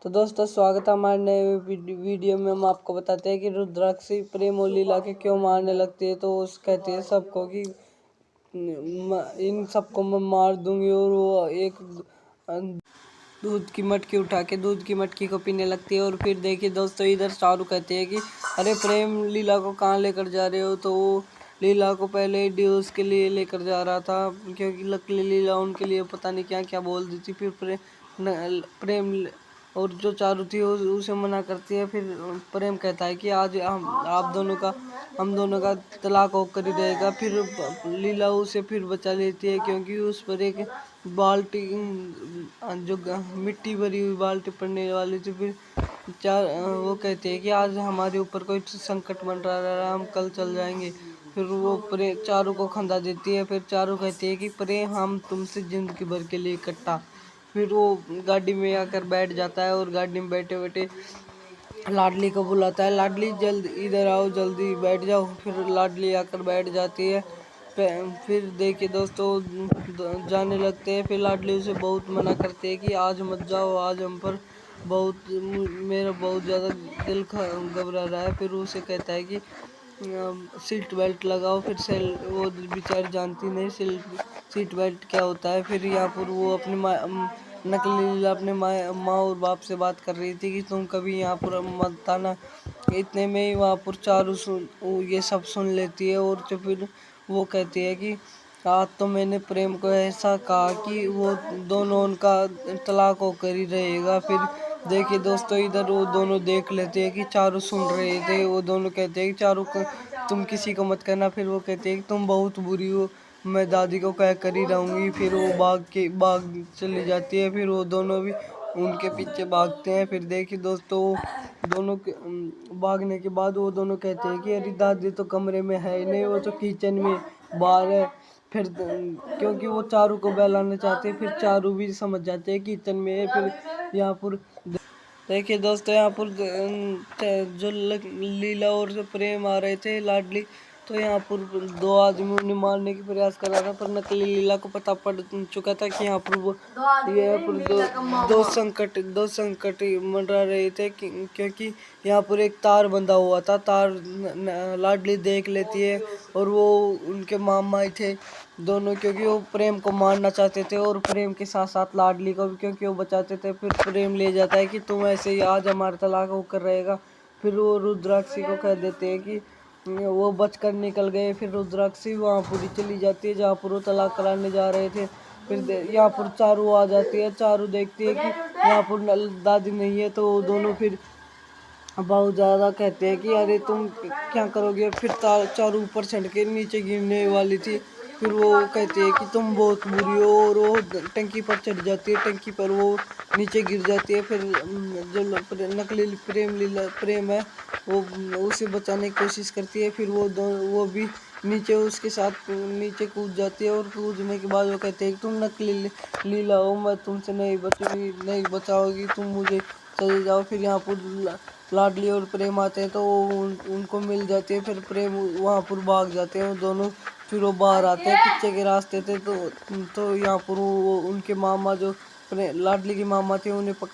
तो दोस्तों स्वागत है हमारे नए वीडियो में। हम आपको बताते हैं कि रुद्राक्षी प्रेम और लीला के क्यों मारने लगती है। तो उस कहती है सबको कि इन सबको मैं मार दूंगी, और वो एक दूध की मटकी उठा के दूध की मटकी को पीने लगती है। और फिर देखिए दोस्तों, इधर चारू कहते हैं कि अरे प्रेम लीला को कहाँ लेकर जा रहे हो। तो वो लीला को पहले डिवोर्स के लिए लेकर जा रहा था, क्योंकि लकली लीला उनके लिए पता नहीं क्या क्या बोल दी थी। फिर प्रेम और जो चारू थी उसे मना करती है। फिर प्रेम कहता है कि आज हम दोनों का तलाक होकर ही रहेगा। फिर लीला उसे फिर बचा लेती है, क्योंकि उस पर एक बाल्टी जो मिट्टी भरी हुई बाल्टी पड़ने वाली थी। फिर वो कहते हैं कि आज हमारे ऊपर कोई संकट बन रहा है, हम कल चल जाएंगे। फिर वो चारू को खंदा देती है। फिर चारू कहती है कि प्रेम हम तुमसे जिंदगी भर के लिए इकट्ठा। फिर वो गाड़ी में आकर बैठ जाता है, और गाड़ी में बैठे बैठे लाडली को बुलाता है, लाडली जल्द इधर आओ, जल्दी बैठ जाओ। फिर लाडली आकर बैठ जाती है। फिर देखिए दोस्तों जाने लगते हैं। फिर लाडली उसे बहुत मना करते हैं कि आज मत जाओ, आज हम पर मेरा बहुत ज़्यादा दिल घबरा रहा है। फिर उसे कहता है कि सीट बेल्ट लगाओ। फिर वो बेचारी जानती नहीं सीट बेल्ट क्या होता है। फिर यहाँ पर वो अपनी नकली लीला अपने माँ और बाप से बात कर रही थी कि तुम कभी यहाँ पर मत आना। इतने में ही वहाँ पर चारू ये सब सुन लेती है। और तो फिर वो कहती है कि आज तो मैंने प्रेम को ऐसा कहा कि वो दोनों उनका तलाक होकर ही रहेगा। फिर देखिए दोस्तों, इधर वो दोनों देख लेते हैं कि चारू सुन रहे थे। वो दोनों कहते हैं कि चारू को तुम किसी को मत कहना। फिर वो कहते हैं कि तुम बहुत बुरी हो, मैं दादी को कह कर ही रहूँगी। फिर वो भाग चली जाती है। फिर वो दोनों भी उनके पीछे भागते हैं। फिर देखिए दोस्तों, दोनों के भागने के बाद वो दोनों कहते हैं कि अरे दादी तो कमरे में है ही नहीं, वो तो किचन में बाहर है। फिर क्योंकि वो चारू को बहलाना चाहते हैं, फिर चारू भी समझ जाते हैं किचन में है। फिर यहाँ पर देखिए दोस्तों, यहाँ पर जो लीला और जो प्रेम आ रहे थे लाडली, तो यहाँ पर दो आदमी उन्हें मारने की प्रयास कर रहा था। पर नकली लीला को पता पड़ चुका था कि यहाँ पर दो संकट मंडरा रहे थे, क्योंकि यहाँ पर एक तार बंधा हुआ था। तार लाडली देख लेती है, और वो उनके मामा ही थे दोनों, क्योंकि वो प्रेम को मारना चाहते थे, और प्रेम के साथ साथ लाडली को भी, क्योंकि वो बचाते थे। फिर प्रेम ले जाता है कि तुम ऐसे ही आज हमारा तलाक होकर रहेगा। फिर वो रुद्राक्षी को कह देते हैं कि वो बचकर निकल गए। फिर रुद्राक्षी वहाँ पूरी चली जाती है जहाँ पर वो तलाक कराने जा रहे थे। फिर यहाँ पर चारू आ जाती है। चारू देखती है कि यहाँ पर दादी नहीं है, तो दोनों फिर बहुत ज़्यादा कहते हैं कि अरे तुम क्या करोगे। फिर चारू ऊपर चढ़ के नीचे गिरने वाली थी। फिर वो कहते हैं कि तुम बहुत बुरी हो, और वो टंकी पर चढ़ जाती है। टंकी पर वो नीचे गिर जाती है। फिर जो नकली प्रेम है वो उसे बचाने की कोशिश करती है। फिर वो भी नीचे उसके साथ नीचे कूद जाती है। और कूदने के बाद वो कहते हैं कि तुम नकली लीला हो, मैं तुमसे नहीं बचाओगी, तुम मुझे चले जाओ। फिर यहाँ पर लाडली और प्रेम आते हैं, तो वो उनको मिल जाती है। फिर प्रेम वहाँ पर भाग जाते हैं वो दोनों। फिर वो बाहर आते हैं पीछे के रास्ते थे, तो यहाँ पर वो उनके मामा जो लाडली की मामा थे उन्हें पकड़